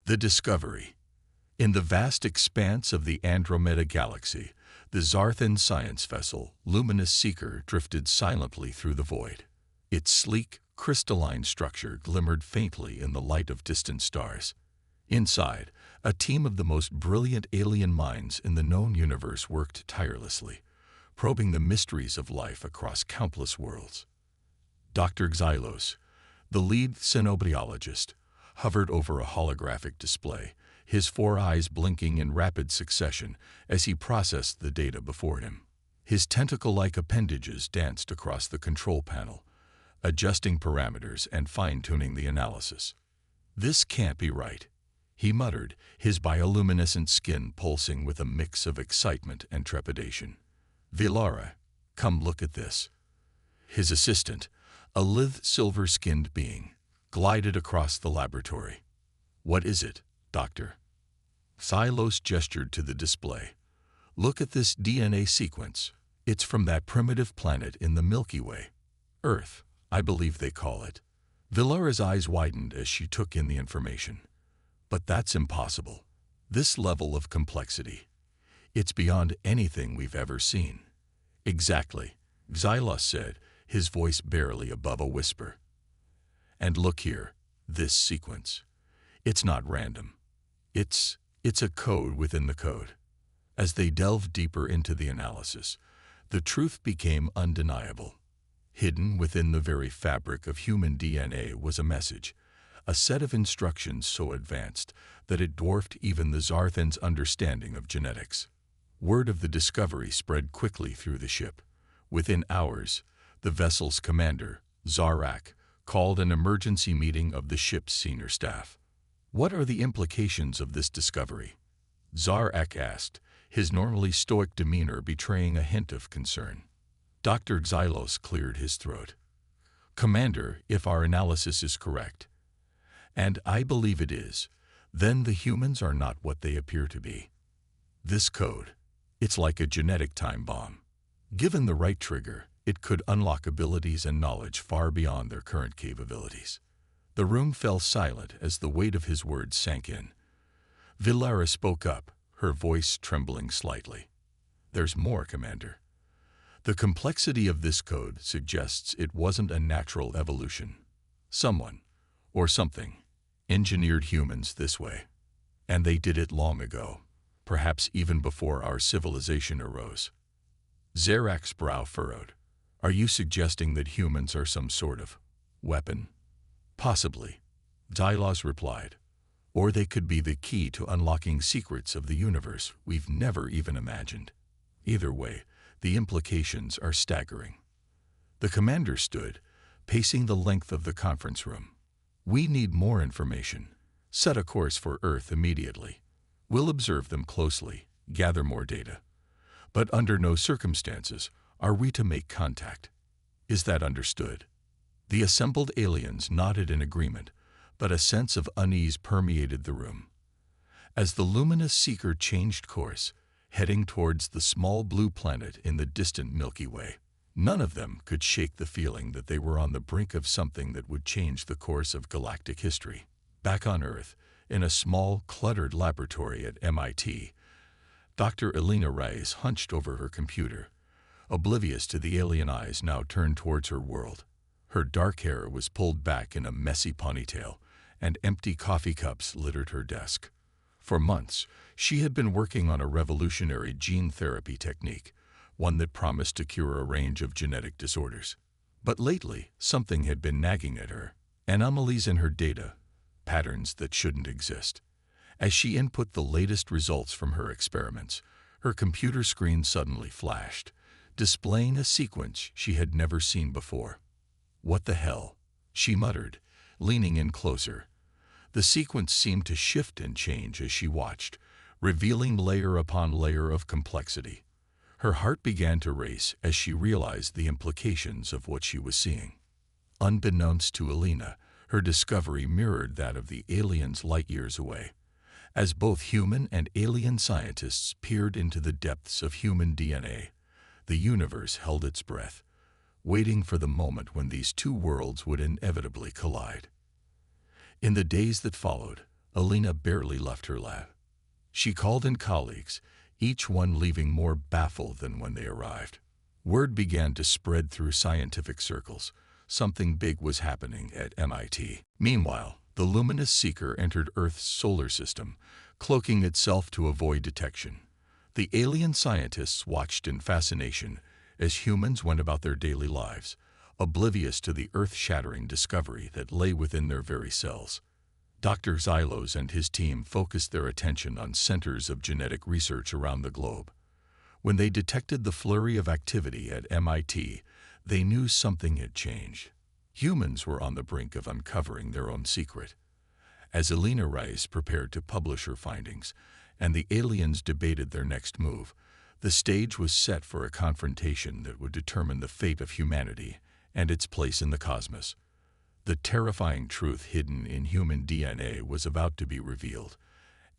The discovery. In the vast expanse of the Andromeda Galaxy, the Zarthan science vessel, Luminous Seeker, drifted silently through the void. Its sleek, crystalline structure glimmered faintly in the light of distant stars. Inside, a team of the most brilliant alien minds in the known universe worked tirelessly, probing the mysteries of life across countless worlds. Dr. Xylos, the lead xenobiologist, hovered over a holographic display, his four eyes blinking in rapid succession as he processed the data before him. His tentacle-like appendages danced across the control panel, adjusting parameters and fine-tuning the analysis. "This can't be right," he muttered, his bioluminescent skin pulsing with a mix of excitement and trepidation. "Vilara, come look at this." His assistant, a lithe silver-skinned being, glided across the laboratory. "What is it, Doctor?" Xylos gestured to the display. "Look at this DNA sequence. It's from that primitive planet in the Milky Way. Earth, I believe they call it." Vilara's eyes widened as she took in the information. "But that's impossible. This level of complexity. It's beyond anything we've ever seen." "Exactly," Xylos said, his voice barely above a whisper. "And look here, this sequence. It's not random. It's a code within the code." As they delved deeper into the analysis, the truth became undeniable. Hidden within the very fabric of human DNA was a message, a set of instructions so advanced that it dwarfed even the Zarthan's understanding of genetics. Word of the discovery spread quickly through the ship. Within hours, the vessel's commander, Zarak, called an emergency meeting of the ship's senior staff. "What are the implications of this discovery?" Zarak asked, his normally stoic demeanor betraying a hint of concern. Dr. Xylos cleared his throat. "Commander, if our analysis is correct, and I believe it is, then the humans are not what they appear to be. This code, it's like a genetic time bomb. Given the right trigger, it could unlock abilities and knowledge far beyond their current capabilities." The room fell silent as the weight of his words sank in. Vilara spoke up, her voice trembling slightly. "There's more, Commander. The complexity of this code suggests it wasn't a natural evolution. Someone, or something, engineered humans this way. And they did it long ago, perhaps even before our civilization arose." Zarak's brow furrowed. "Are you suggesting that humans are some sort of weapon?" "Possibly," Xylos replied. "Or they could be the key to unlocking secrets of the universe we've never even imagined. Either way, the implications are staggering." The commander stood, pacing the length of the conference room. "We need more information. Set a course for Earth immediately. We'll observe them closely, gather more data. But under no circumstances are we to make contact. Is that understood?" The assembled aliens nodded in agreement, but a sense of unease permeated the room. As the Luminous Seeker changed course, heading towards the small blue planet in the distant Milky Way, none of them could shake the feeling that they were on the brink of something that would change the course of galactic history. Back on Earth, in a small, cluttered laboratory at MIT, Dr. Elena Reyes hunched over her computer, oblivious to the alien eyes now turned towards her world. Her dark hair was pulled back in a messy ponytail, and empty coffee cups littered her desk. For months, she had been working on a revolutionary gene therapy technique, one that promised to cure a range of genetic disorders. But lately, something had been nagging at her. Anomalies in her data, patterns that shouldn't exist. As she input the latest results from her experiments, her computer screen suddenly flashed, displaying a sequence she had never seen before. "What the hell?" she muttered, leaning in closer. The sequence seemed to shift and change as she watched, revealing layer upon layer of complexity. Her heart began to race as she realized the implications of what she was seeing. Unbeknownst to Elena, her discovery mirrored that of the aliens light years away. As both human and alien scientists peered into the depths of human DNA, the universe held its breath, waiting for the moment when these two worlds would inevitably collide. In the days that followed, Alina barely left her lab. She called in colleagues, each one leaving more baffled than when they arrived. Word began to spread through scientific circles. Something big was happening at MIT. Meanwhile, the luminous seeker entered Earth's solar system, cloaking itself to avoid detection. The alien scientists watched in fascination as humans went about their daily lives, oblivious to the earth-shattering discovery that lay within their very cells. Dr. Xylos and his team focused their attention on centers of genetic research around the globe. When they detected the flurry of activity at MIT, they knew something had changed. Humans were on the brink of uncovering their own secret. As Alina Rice prepared to publish her findings, and the aliens debated their next move, the stage was set for a confrontation that would determine the fate of humanity and its place in the cosmos. The terrifying truth hidden in human DNA was about to be revealed,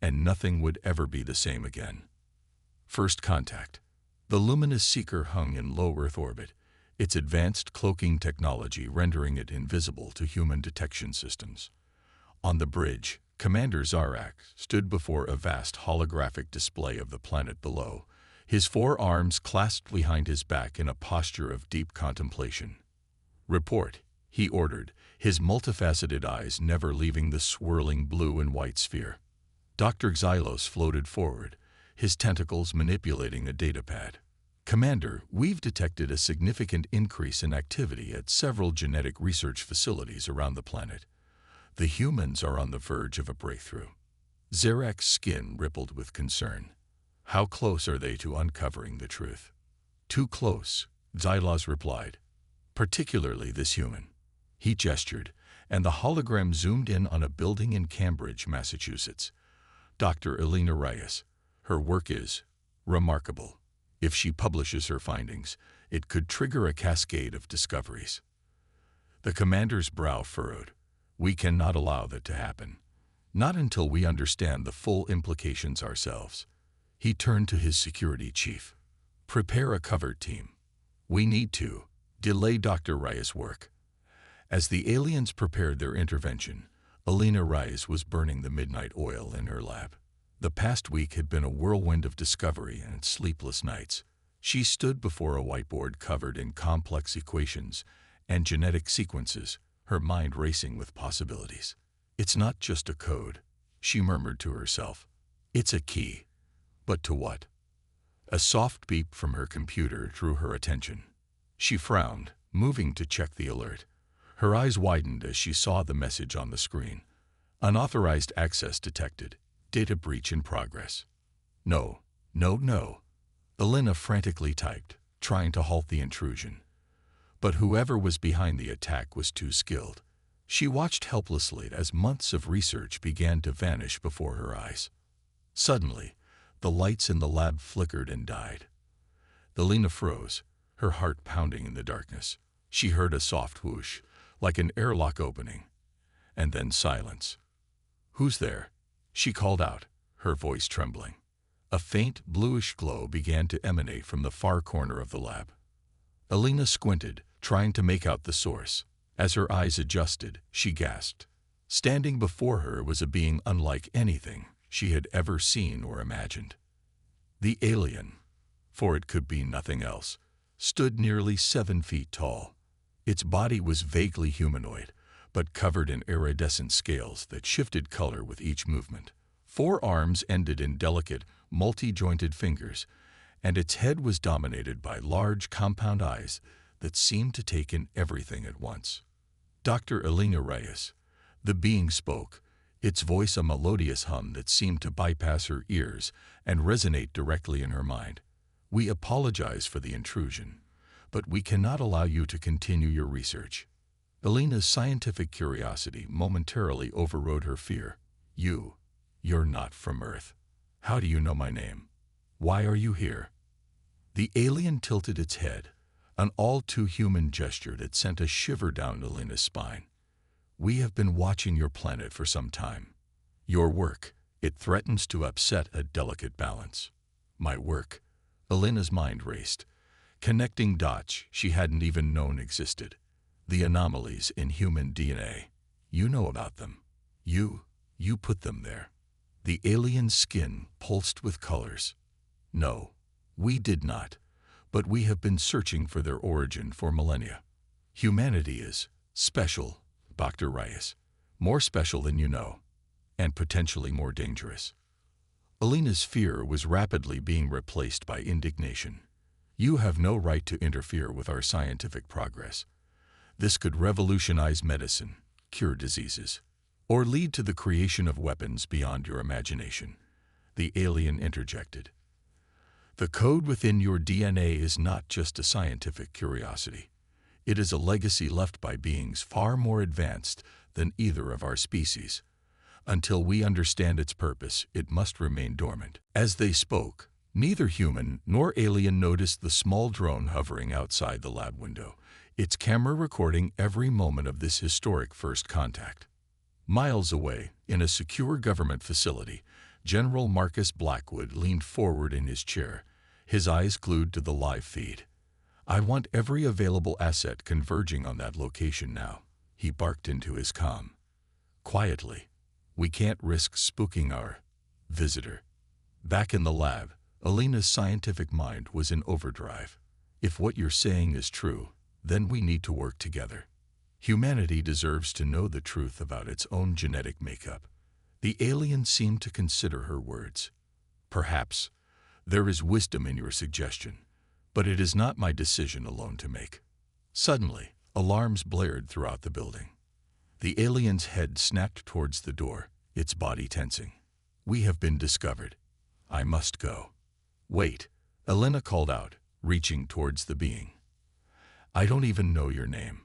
and nothing would ever be the same again. First contact. The luminous seeker hung in low Earth orbit, its advanced cloaking technology rendering it invisible to human detection systems. On the bridge, Commander Zarak stood before a vast holographic display of the planet below, his four arms clasped behind his back in a posture of deep contemplation. "Report," he ordered, his multifaceted eyes never leaving the swirling blue and white sphere. Dr. Xylos floated forward, his tentacles manipulating a datapad. "Commander, we've detected a significant increase in activity at several genetic research facilities around the planet. The humans are on the verge of a breakthrough." Zarak's skin rippled with concern. "How close are they to uncovering the truth?" "Too close," Xylos replied. "Particularly this human." He gestured, and the hologram zoomed in on a building in Cambridge, Massachusetts. "Dr. Alina Rice. Her work is remarkable. If she publishes her findings, it could trigger a cascade of discoveries." The commander's brow furrowed. "We cannot allow that to happen. Not until we understand the full implications ourselves." He turned to his security chief. "Prepare a covert team. We need to delay Dr. Rice's work." As the aliens prepared their intervention, Alina Rice was burning the midnight oil in her lab. The past week had been a whirlwind of discovery and sleepless nights. She stood before a whiteboard covered in complex equations and genetic sequences, her mind racing with possibilities. "It's not just a code," she murmured to herself. "It's a key." But to what? A soft beep from her computer drew her attention. She frowned, moving to check the alert. Her eyes widened as she saw the message on the screen. "Unauthorized access detected. Data breach in progress." No. Alina frantically typed, trying to halt the intrusion. But whoever was behind the attack was too skilled. She watched helplessly as months of research began to vanish before her eyes. Suddenly, the lights in the lab flickered and died. Alina froze, her heart pounding in the darkness. She heard a soft whoosh, like an airlock opening, and then silence. "Who's there?" she called out, her voice trembling. A faint, bluish glow began to emanate from the far corner of the lab. Alina squinted, trying to make out the source. As her eyes adjusted, she gasped. Standing before her was a being unlike anything she had ever seen or imagined. The alien, for it could be nothing else, stood nearly 7 feet tall. Its body was vaguely humanoid, but covered in iridescent scales that shifted color with each movement. 4 arms ended in delicate, multi-jointed fingers, and its head was dominated by large compound eyes that seemed to take in everything at once. "Dr. Alina Rice." The being spoke, its voice a melodious hum that seemed to bypass her ears and resonate directly in her mind. "We apologize for the intrusion, but we cannot allow you to continue your research." Alina's scientific curiosity momentarily overrode her fear. You're not from Earth. How do you know my name? Why are you here?" The alien tilted its head, an all-too-human gesture that sent a shiver down Alina's spine. "We have been watching your planet for some time. Your work, it threatens to upset a delicate balance." "My work?" Alina's mind raced, connecting dots she hadn't even known existed. "The anomalies in human DNA. You know about them. You You put them there. The alien skin pulsed with colors. No, we did not, but we have been searching for their origin for millennia. Humanity is special, Dr. Reyes. More special than you know, and potentially more dangerous. Alina's fear was rapidly being replaced by indignation. You have no right to interfere with our scientific progress. This could revolutionize medicine, cure diseases, or lead to the creation of weapons beyond your imagination. The alien interjected. The code within your DNA is not just a scientific curiosity. It is a legacy left by beings far more advanced than either of our species. Until we understand its purpose, it must remain dormant. As they spoke, neither human nor alien noticed the small drone hovering outside the lab window, its camera recording every moment of this historic first contact. Miles away, in a secure government facility, General Marcus Blackwood leaned forward in his chair, his eyes glued to the live feed. I want every available asset converging on that location now, he barked into his comm. Quietly. We can't risk spooking our visitor. Back in the lab, Alina's scientific mind was in overdrive. If what you're saying is true, then we need to work together. Humanity deserves to know the truth about its own genetic makeup. The alien seemed to consider her words. Perhaps there is wisdom in your suggestion, but it is not my decision alone to make. Suddenly, alarms blared throughout the building. The alien's head snapped towards the door, its body tensing. We have been discovered. I must go. Wait, Alina called out, reaching towards the being. I don't even know your name.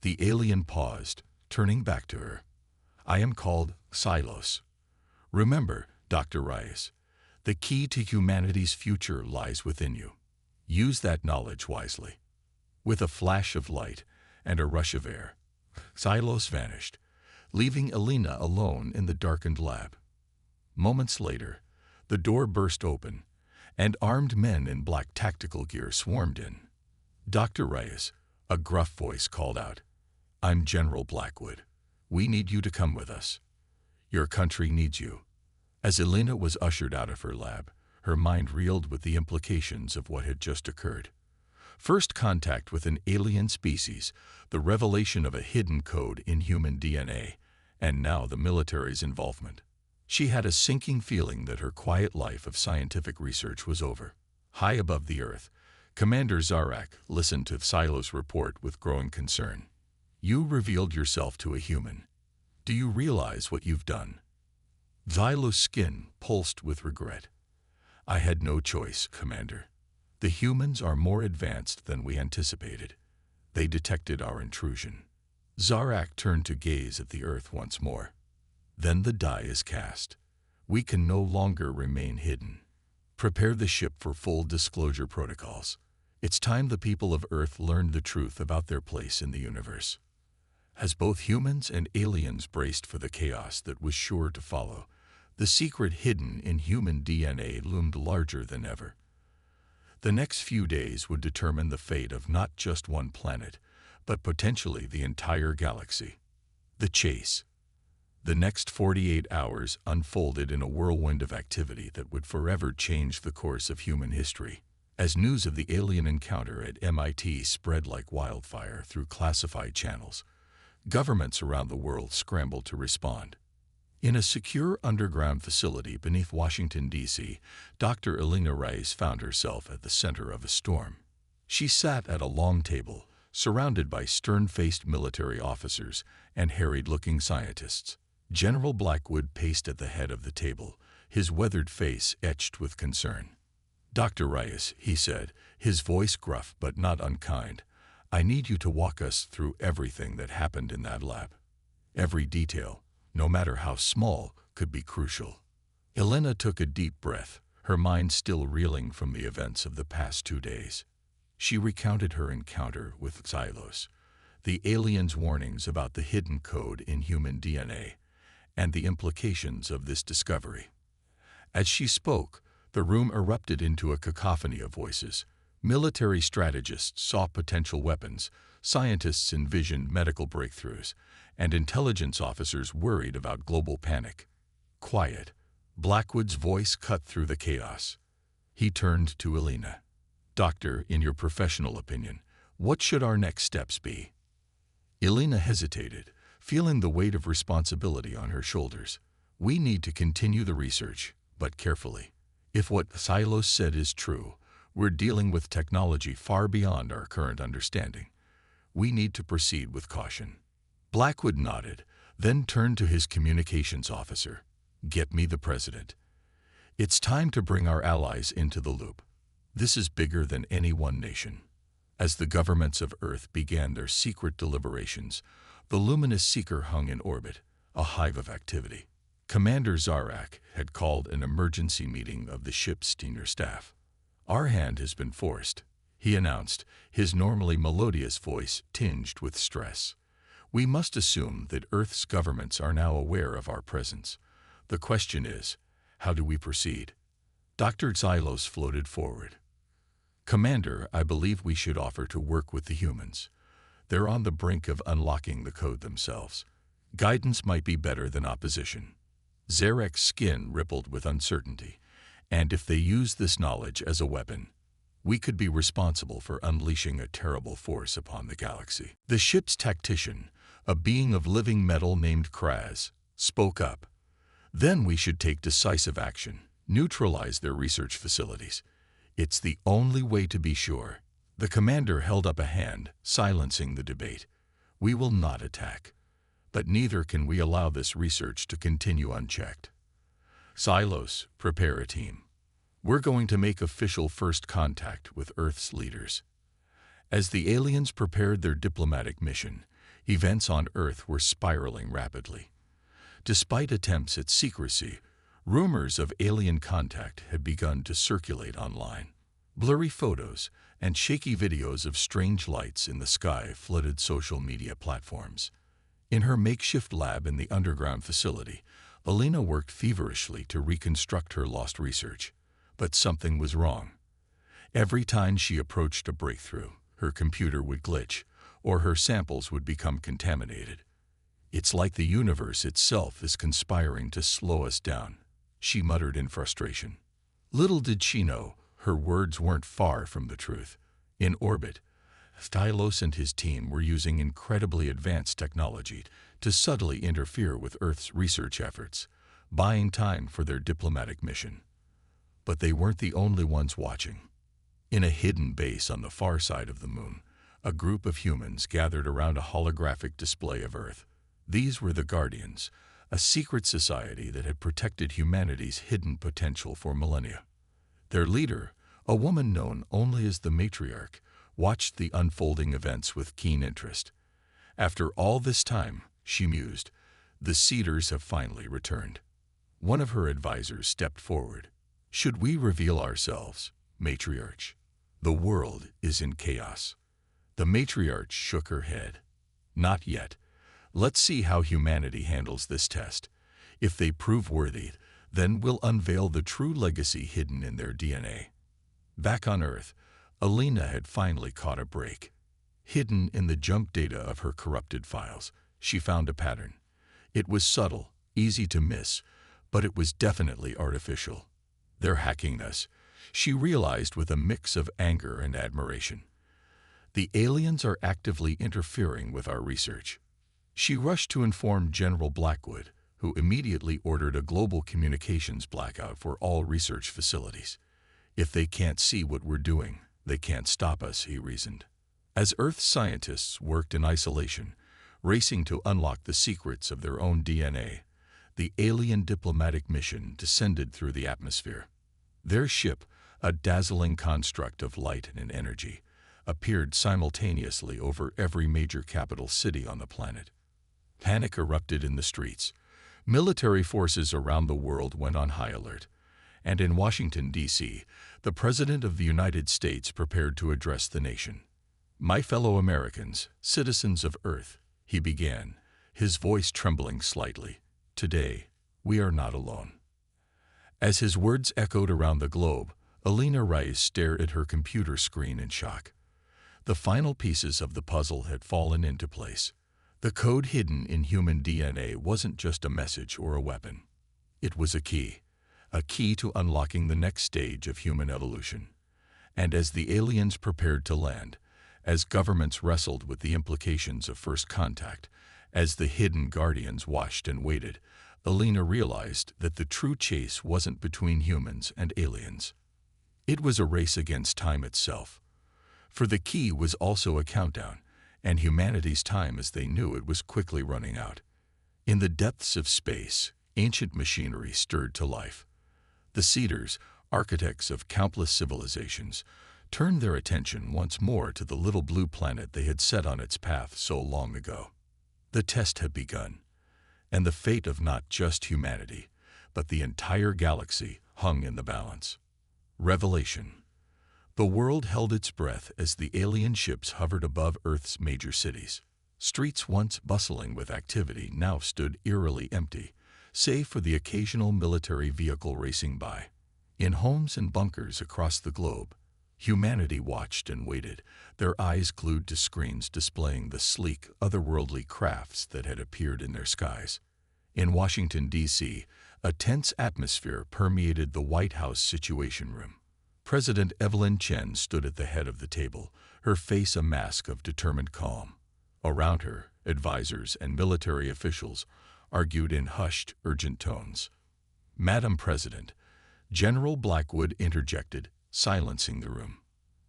The alien paused, turning back to her. I am called Silos. Remember, Dr. Reyes, the key to humanity's future lies within you. Use that knowledge wisely. With a flash of light and a rush of air, Silos vanished, leaving Alina alone in the darkened lab. Moments later, the door burst open, and armed men in black tactical gear swarmed in. Dr. Reyes, a gruff voice called out, I'm General Blackwood. We need you to come with us. Your country needs you. As Alina was ushered out of her lab, her mind reeled with the implications of what had just occurred. First contact with an alien species, the revelation of a hidden code in human DNA, and now the military's involvement. She had a sinking feeling that her quiet life of scientific research was over. High above the earth, Commander Zarak listened to Silo's report with growing concern. You revealed yourself to a human. Do you realize what you've done? Silo's skin pulsed with regret. I had no choice, Commander. The humans are more advanced than we anticipated. They detected our intrusion. Zarak turned to gaze at the earth once more. Then the die is cast. We can no longer remain hidden. Prepare the ship for full disclosure protocols. It's time the people of Earth learned the truth about their place in the universe. As both humans and aliens braced for the chaos that was sure to follow, the secret hidden in human DNA loomed larger than ever. The next few days would determine the fate of not just one planet, but potentially the entire galaxy. The chase. The next 48 hours unfolded in a whirlwind of activity that would forever change the course of human history. As news of the alien encounter at MIT spread like wildfire through classified channels, governments around the world scrambled to respond. In a secure underground facility beneath Washington, D.C., Dr. Alina Reyes found herself at the center of a storm. She sat at a long table, surrounded by stern-faced military officers and harried-looking scientists. General Blackwood paced at the head of the table, his weathered face etched with concern. Dr. Reyes, he said, his voice gruff but not unkind, I need you to walk us through everything that happened in that lab. Every detail, no matter how small, could be crucial. Alina took a deep breath, her mind still reeling from the events of the past 2 days. She recounted her encounter with Silos, the alien's warnings about the hidden code in human DNA, and the implications of this discovery. As she spoke, the room erupted into a cacophony of voices, Military strategists saw potential weapons, scientists envisioned medical breakthroughs, and intelligence officers worried about global panic. Quiet. Blackwood's voice cut through the chaos. He turned to Elena. "Doctor, in your professional opinion, what should our next steps be?" Elena hesitated, feeling the weight of responsibility on her shoulders. "We need to continue the research, but carefully. If what Silos said is true, we're dealing with technology far beyond our current understanding. We need to proceed with caution." Blackwood nodded, then turned to his communications officer. "Get me the president. It's time to bring our allies into the loop. This is bigger than any one nation." As the governments of Earth began their secret deliberations, the luminous seeker hung in orbit, a hive of activity. Commander Zarak had called an emergency meeting of the ship's senior staff. "Our hand has been forced," he announced, his normally melodious voice tinged with stress. "We must assume that Earth's governments are now aware of our presence. The question is, how do we proceed?" Dr. Xylos floated forward. "Commander, I believe we should offer to work with the humans. They're on the brink of unlocking the code themselves. Guidance might be better than opposition." Zarek's skin rippled with uncertainty. "And if they use this knowledge as a weapon, we could be responsible for unleashing a terrible force upon the galaxy." The ship's tactician, a being of living metal named Kraz, spoke up. "Then we should take decisive action, neutralize their research facilities. It's the only way to be sure." The commander held up a hand, silencing the debate. "We will not attack, but neither can we allow this research to continue unchecked. Silos, prepare a team. We're going to make official first contact with Earth's leaders." As the aliens prepared their diplomatic mission, events on Earth were spiraling rapidly. Despite attempts at secrecy, rumors of alien contact had begun to circulate online. Blurry photos and shaky videos of strange lights in the sky flooded social media platforms. In her makeshift lab in the underground facility, Elena worked feverishly to reconstruct her lost research. But something was wrong. Every time she approached a breakthrough, her computer would glitch, or her samples would become contaminated. "It's like the universe itself is conspiring to slow us down," she muttered in frustration. Little did she know, her words weren't far from the truth. In orbit, Stylos and his team were using incredibly advanced technology to subtly interfere with Earth's research efforts, buying time for their diplomatic mission. But they weren't the only ones watching. In a hidden base on the far side of the moon, a group of humans gathered around a holographic display of Earth. These were the Guardians, a secret society that had protected humanity's hidden potential for millennia. Their leader, a woman known only as the Matriarch, watched the unfolding events with keen interest. "After all this time," she mused, "the Cedars have finally returned." One of her advisors stepped forward. "Should we reveal ourselves, Matriarch? The world is in chaos." The Matriarch shook her head. "Not yet. Let's see how humanity handles this test. If they prove worthy, then we'll unveil the true legacy hidden in their DNA." Back on Earth, Elena had finally caught a break. Hidden in the junk data of her corrupted files, she found a pattern. It was subtle, easy to miss, but it was definitely artificial. "They're hacking us," she realized with a mix of anger and admiration. "The aliens are actively interfering with our research." She rushed to inform General Blackwood, who immediately ordered a global communications blackout for all research facilities. "If they can't see what we're doing, they can't stop us," he reasoned. As Earth scientists worked in isolation, racing to unlock the secrets of their own DNA, the alien diplomatic mission descended through the atmosphere. Their ship, a dazzling construct of light and energy, appeared simultaneously over every major capital city on the planet. Panic erupted in the streets. Military forces around the world went on high alert. And in Washington, D.C., the President of the United States prepared to address the nation. "My fellow Americans, citizens of Earth," he began, his voice trembling slightly. "Today, we are not alone." As his words echoed around the globe, Alina Rice stared at her computer screen in shock. The final pieces of the puzzle had fallen into place. The code hidden in human DNA wasn't just a message or a weapon. It was a key to unlocking the next stage of human evolution. And as the aliens prepared to land, as governments wrestled with the implications of first contact, as the hidden guardians watched and waited, Alina realized that the true chase wasn't between humans and aliens. It was a race against time itself. For the key was also a countdown, and humanity's time as they knew it was quickly running out. In the depths of space, ancient machinery stirred to life. The Seeders, architects of countless civilizations, turned their attention once more to the little blue planet they had set on its path so long ago. The test had begun, and the fate of not just humanity, but the entire galaxy hung in the balance. Revelation. The world held its breath as the alien ships hovered above Earth's major cities. Streets once bustling with activity now stood eerily empty, save for the occasional military vehicle racing by. In homes and bunkers across the globe, humanity watched and waited, their eyes glued to screens displaying the sleek, otherworldly crafts that had appeared in their skies. In Washington, D.C., a tense atmosphere permeated the White House Situation Room. President Evelyn Chen stood at the head of the table, her face a mask of determined calm. Around her, advisors and military officials argued in hushed, urgent tones. "Madam President," General Blackwood interjected, silencing the room.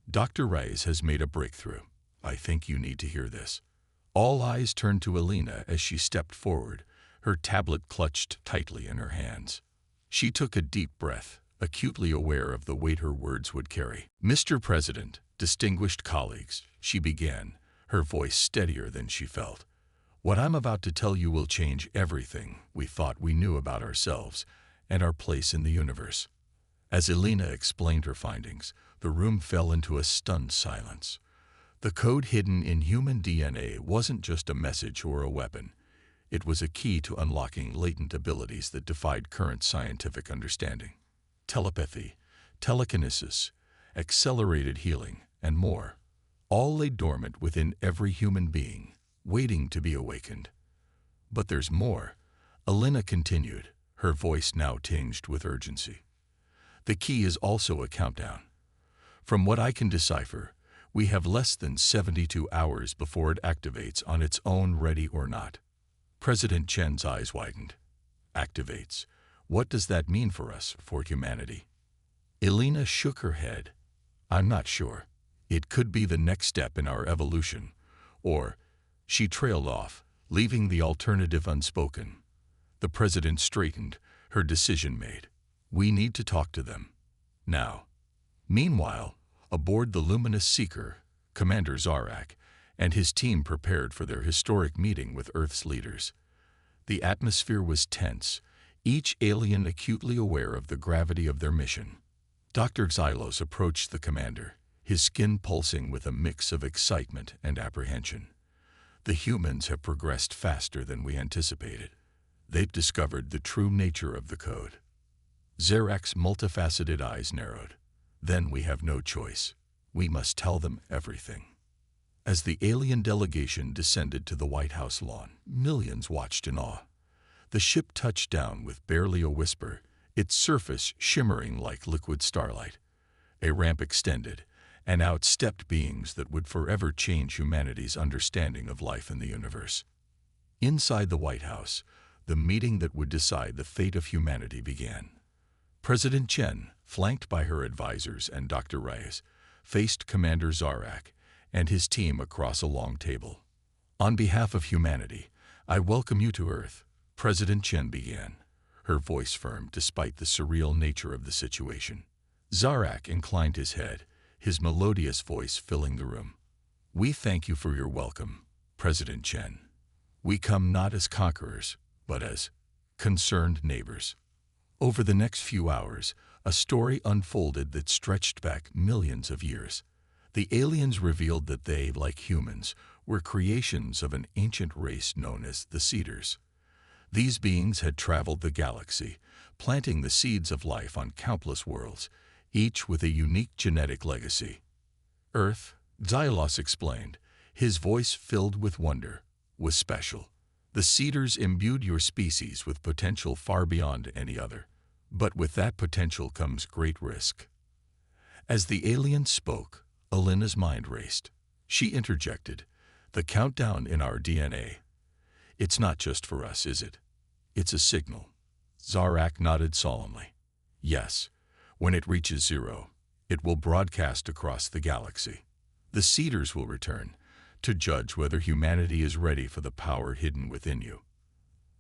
"Dr. Rice has made a breakthrough. I think you need to hear this." All eyes turned to Alina as she stepped forward, her tablet clutched tightly in her hands. She took a deep breath, acutely aware of the weight her words would carry. "Mr. President, distinguished colleagues," she began, her voice steadier than she felt. "What I'm about to tell you will change everything we thought we knew about ourselves and our place in the universe." As Alina explained her findings, the room fell into a stunned silence. The code hidden in human DNA wasn't just a message or a weapon. It was a key to unlocking latent abilities that defied current scientific understanding. Telepathy, telekinesis, accelerated healing, and more, all lay dormant within every human being, waiting to be awakened. "But there's more," Alina continued, her voice now tinged with urgency. "The key is also a countdown. From what I can decipher, we have less than 72 hours before it activates on its own, ready or not." President Chen's eyes widened. "Activates? What does that mean for us, for humanity?" Alina shook her head. "I'm not sure. It could be the next step in our evolution, or..." She trailed off, leaving the alternative unspoken. The president straightened, her decision made. "We need to talk to them. Now." Meanwhile, aboard the luminous Seeker, Commander Zarak and his team prepared for their historic meeting with Earth's leaders. The atmosphere was tense, each alien acutely aware of the gravity of their mission. Dr. Xylos approached the commander, his skin pulsing with a mix of excitement and apprehension. "The humans have progressed faster than we anticipated. They've discovered the true nature of the code." Zarak's multifaceted eyes narrowed. "Then we have no choice. We must tell them everything." As the alien delegation descended to the White House lawn, millions watched in awe. The ship touched down with barely a whisper, its surface shimmering like liquid starlight. A ramp extended, and out stepped beings that would forever change humanity's understanding of life in the universe. Inside the White House, the meeting that would decide the fate of humanity began. President Chen, flanked by her advisors and Dr. Rice, faced Commander Zarak and his team across a long table. "On behalf of humanity, I welcome you to Earth," President Chen began, her voice firm despite the surreal nature of the situation. Zarak inclined his head, his melodious voice filling the room. "We thank you for your welcome, President Chen. We come not as conquerors, but as concerned neighbors." Over the next few hours, a story unfolded that stretched back millions of years. The aliens revealed that they, like humans, were creations of an ancient race known as the Seeders. These beings had traveled the galaxy, planting the seeds of life on countless worlds, each with a unique genetic legacy. Earth, Xylos explained, his voice filled with wonder, was special. The cedars imbued your species with potential far beyond any other. But with that potential comes great risk. As the alien spoke, Alina's mind raced. She interjected, "The countdown in our DNA. It's not just for us, is it? It's a signal." Zarak nodded solemnly. "Yes, when it reaches 0, it will broadcast across the galaxy. The Cedars will return to judge whether humanity is ready for the power hidden within you."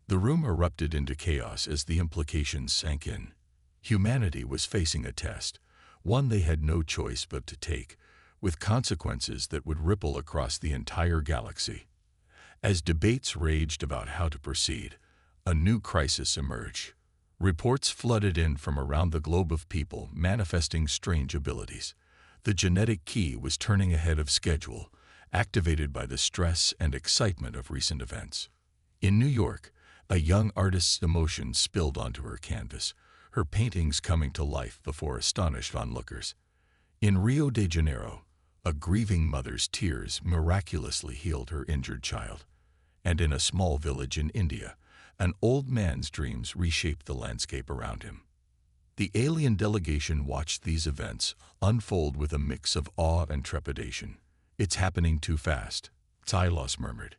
The room erupted into chaos as the implications sank in. Humanity was facing a test, one they had no choice but to take, with consequences that would ripple across the entire galaxy. As debates raged about how to proceed, a new crisis emerged. Reports flooded in from around the globe of people manifesting strange abilities. The genetic key was turning ahead of schedule, activated by the stress and excitement of recent events. In New York, a young artist's emotions spilled onto her canvas, her paintings coming to life before astonished onlookers. In Rio de Janeiro, a grieving mother's tears miraculously healed her injured child. And in a small village in India, an old man's dreams reshaped the landscape around him. The alien delegation watched these events unfold with a mix of awe and trepidation. "It's happening too fast," Tylos murmured.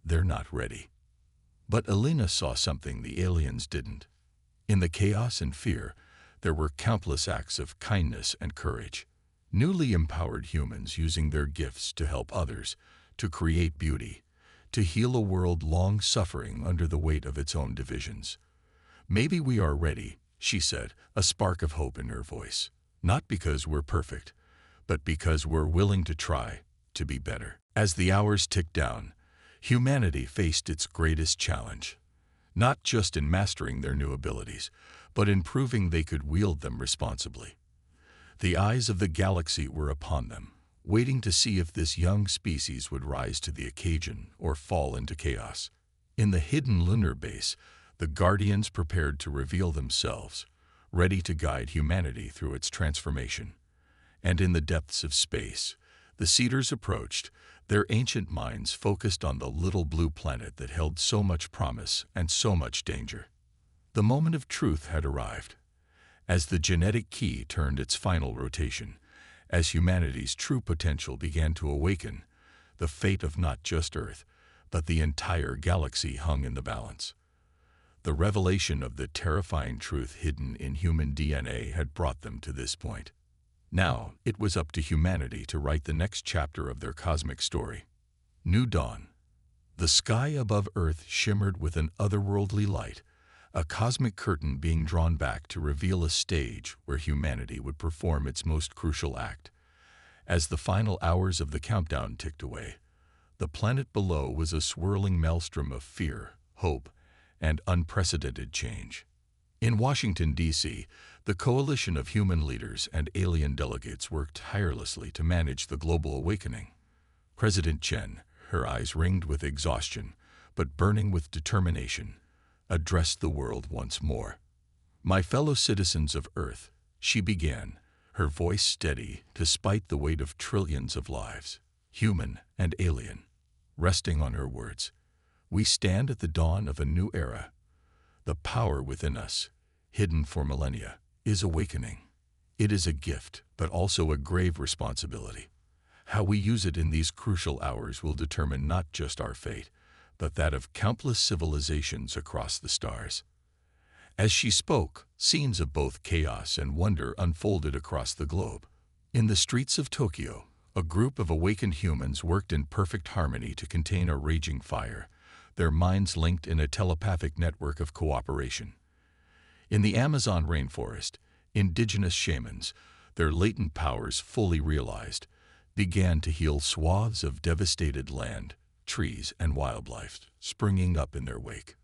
"They're not ready." But Alina saw something the aliens didn't. In the chaos and fear, there were countless acts of kindness and courage. Newly empowered humans using their gifts to help others, to create beauty, to heal a world long suffering under the weight of its own divisions. "Maybe we are ready," she said, a spark of hope in her voice. "Not because we're perfect, but because we're willing to try to be better." As the hours ticked down, humanity faced its greatest challenge. Not just in mastering their new abilities, but in proving they could wield them responsibly. The eyes of the galaxy were upon them, waiting to see if this young species would rise to the occasion or fall into chaos. In the hidden lunar base, the Guardians prepared to reveal themselves, ready to guide humanity through its transformation. And in the depths of space, the Cedars approached, their ancient minds focused on the little blue planet that held so much promise and so much danger. The moment of truth had arrived. As the genetic key turned its final rotation, as humanity's true potential began to awaken, the fate of not just Earth, but the entire galaxy hung in the balance. The revelation of the terrifying truth hidden in human DNA had brought them to this point. Now, it was up to humanity to write the next chapter of their cosmic story. New dawn. The sky above Earth shimmered with an otherworldly light, a cosmic curtain being drawn back to reveal a stage where humanity would perform its most crucial act. As the final hours of the countdown ticked away, the planet below was a swirling maelstrom of fear, hope, and unprecedented change. In Washington, D.C., the coalition of human leaders and alien delegates worked tirelessly to manage the global awakening. President Chen, her eyes ringed with exhaustion, but burning with determination, addressed the world once more. "My fellow citizens of Earth," she began, her voice steady despite the weight of trillions of lives, human and alien, resting on her words. "We stand at the dawn of a new era. The power within us, hidden for millennia, is awakening. It is a gift, but also a grave responsibility. How we use it in these crucial hours will determine not just our fate, but that of countless civilizations across the stars." As she spoke, scenes of both chaos and wonder unfolded across the globe. In the streets of Tokyo, a group of awakened humans worked in perfect harmony to contain a raging fire, their minds linked in a telepathic network of cooperation. In the Amazon rainforest, indigenous shamans, their latent powers fully realized, began to heal swaths of devastated land, trees, and wildlife springing up in their wake.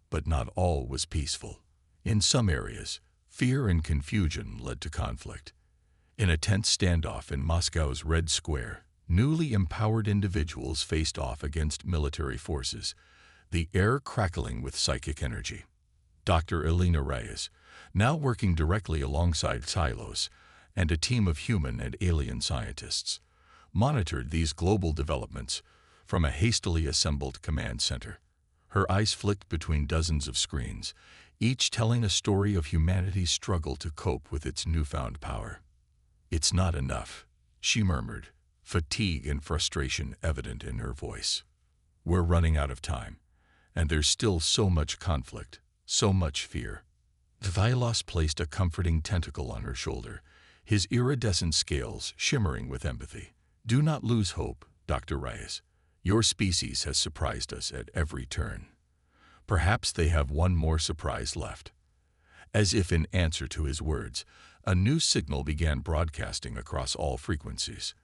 But not all was peaceful. In some areas, fear and confusion led to conflict. In a tense standoff in Moscow's Red Square, newly empowered individuals faced off against military forces, the air crackling with psychic energy. Dr. Elena Reyes, now working directly alongside silos and a team of human and alien scientists, monitored these global developments from a hastily assembled command center. Her eyes flicked between dozens of screens, each telling a story of humanity's struggle to cope with its newfound power. "It's not enough," she murmured, fatigue and frustration evident in her voice. "We're running out of time, and there's still so much conflict, so much fear." Vilas placed a comforting tentacle on her shoulder, his iridescent scales shimmering with empathy. "Do not lose hope, Dr. Reyes. Your species has surprised us at every turn. Perhaps they have one more surprise left." As if in answer to his words, a new signal began broadcasting across all frequencies.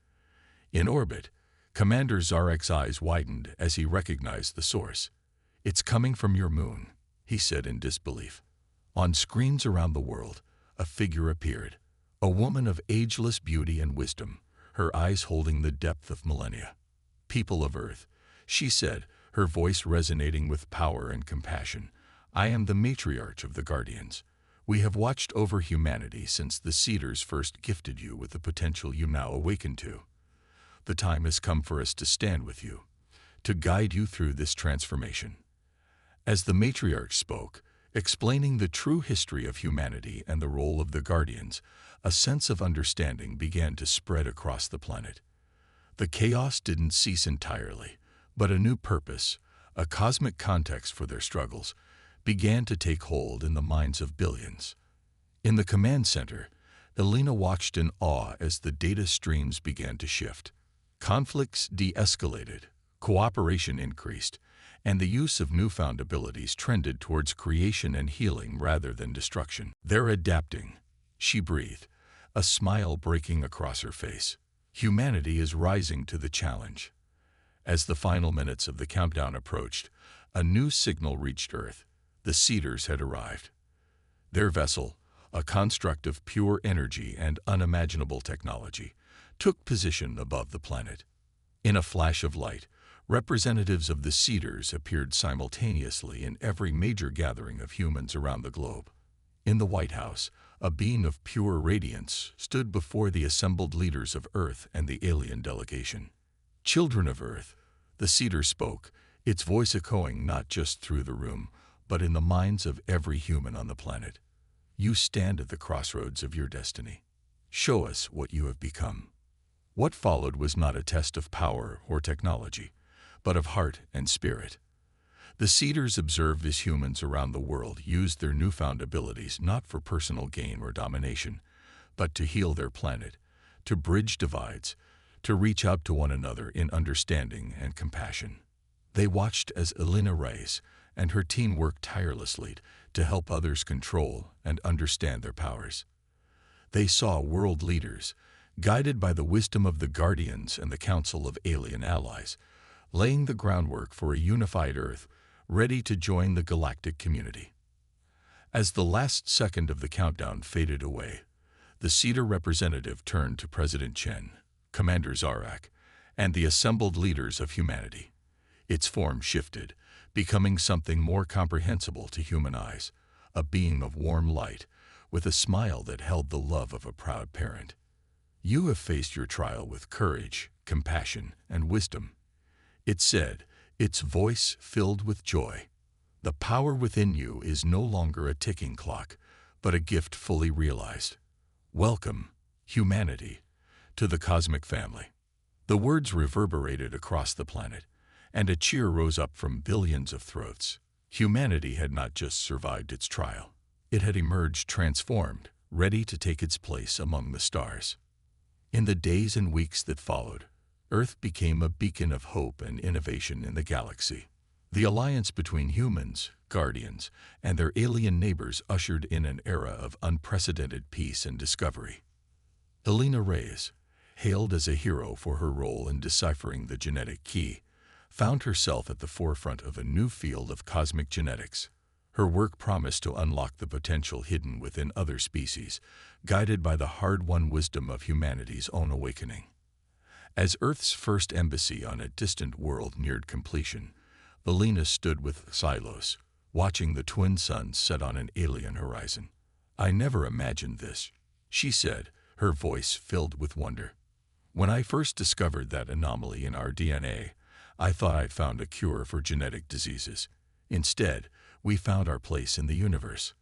In orbit, Commander Zarek's eyes widened as he recognized the source. "It's coming from your moon," he said in disbelief. On screens around the world, a figure appeared, a woman of ageless beauty and wisdom, her eyes holding the depth of millennia. "People of Earth," she said, her voice resonating with power and compassion, "I am the matriarch of the Guardians. We have watched over humanity since the Cedars first gifted you with the potential you now awaken to. The time has come for us to stand with you, to guide you through this transformation." As the matriarch spoke, explaining the true history of humanity and the role of the Guardians, a sense of understanding began to spread across the planet. The chaos didn't cease entirely, but a new purpose, a cosmic context for their struggles, began to take hold in the minds of billions. In the command center, Elena watched in awe as the data streams began to shift. Conflicts de-escalated, cooperation increased, and the use of newfound abilities trended towards creation and healing rather than destruction. "They're adapting," she breathed, a smile breaking across her face. "Humanity is rising to the challenge." As the final minutes of the countdown approached, a new signal reached Earth. The Cedars had arrived. Their vessel, a construct of pure energy and unimaginable technology, took position above the planet. In a flash of light, representatives of the Cedars appeared simultaneously in every major gathering of humans around the globe. In the White House, a being of pure radiance stood before the assembled leaders of Earth and the alien delegation. "Children of Earth," the Cedar spoke, its voice echoing not just through the room, but in the minds of every human on the planet. "You stand at the crossroads of your destiny. Show us what you have become." What followed was not a test of power or technology, but of heart and spirit. The Cedars observed as humans around the world used their newfound abilities not for personal gain or domination, but to heal their planet, to bridge divides, to reach out to one another in understanding and compassion. They watched as Elena Reyes and her team worked tirelessly to help others control and understand their powers. They saw world leaders, guided by the wisdom of the Guardians and the Council of Alien Allies, laying the groundwork for a unified Earth, ready to join the galactic community. As the last second of the countdown faded away, the Cedar representative turned to President Chen, Commander Zarak, and the assembled leaders of humanity. Its form shifted, becoming something more comprehensible to human eyes, a being of warm light, with a smile that held the love of a proud parent. "You have faced your trial with courage, compassion, and wisdom," it said, its voice filled with joy. "The power within you is no longer a ticking clock, but a gift fully realized. Welcome, humanity, to the cosmic family." The words reverberated across the planet, and a cheer rose up from billions of throats. Humanity had not just survived its trial. It had emerged transformed, ready to take its place among the stars. In the days and weeks that followed, Earth became a beacon of hope and innovation in the galaxy. The alliance between humans, Guardians, and their alien neighbors ushered in an era of unprecedented peace and discovery. Elena Reyes, hailed as a hero for her role in deciphering the genetic key, found herself at the forefront of a new field of cosmic genetics. Her work promised to unlock the potential hidden within other species, guided by the hard-won wisdom of humanity's own awakening. As Earth's first embassy on a distant world neared completion, Elena stood with Silos, watching the twin suns set on an alien horizon. "I never imagined this," she said, her voice filled with wonder. "When I first discovered that anomaly in our DNA, I thought I'd found a cure for genetic diseases. Instead, we found our place in the universe."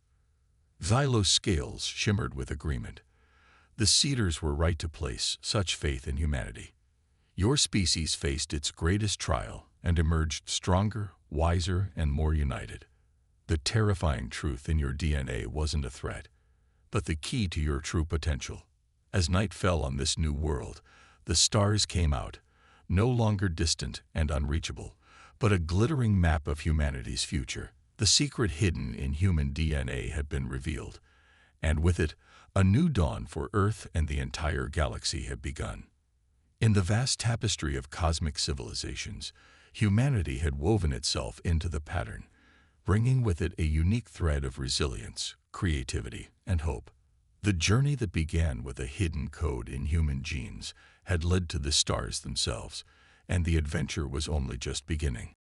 Xylo's scales shimmered with agreement. The cedars were right to place such faith in humanity. Your species faced its greatest trial and emerged stronger, wiser, and more united. The terrifying truth in your DNA wasn't a threat, but the key to your true potential. As night fell on this new world, the stars came out, no longer distant and unreachable, but a glittering map of humanity's future. The secret hidden in human DNA had been revealed, and with it, a new dawn for Earth and the entire galaxy had begun. In the vast tapestry of cosmic civilizations, humanity had woven itself into the pattern, bringing with it a unique thread of resilience, creativity, and hope. The journey that began with a hidden code in human genes had led to the stars themselves, and the adventure was only just beginning.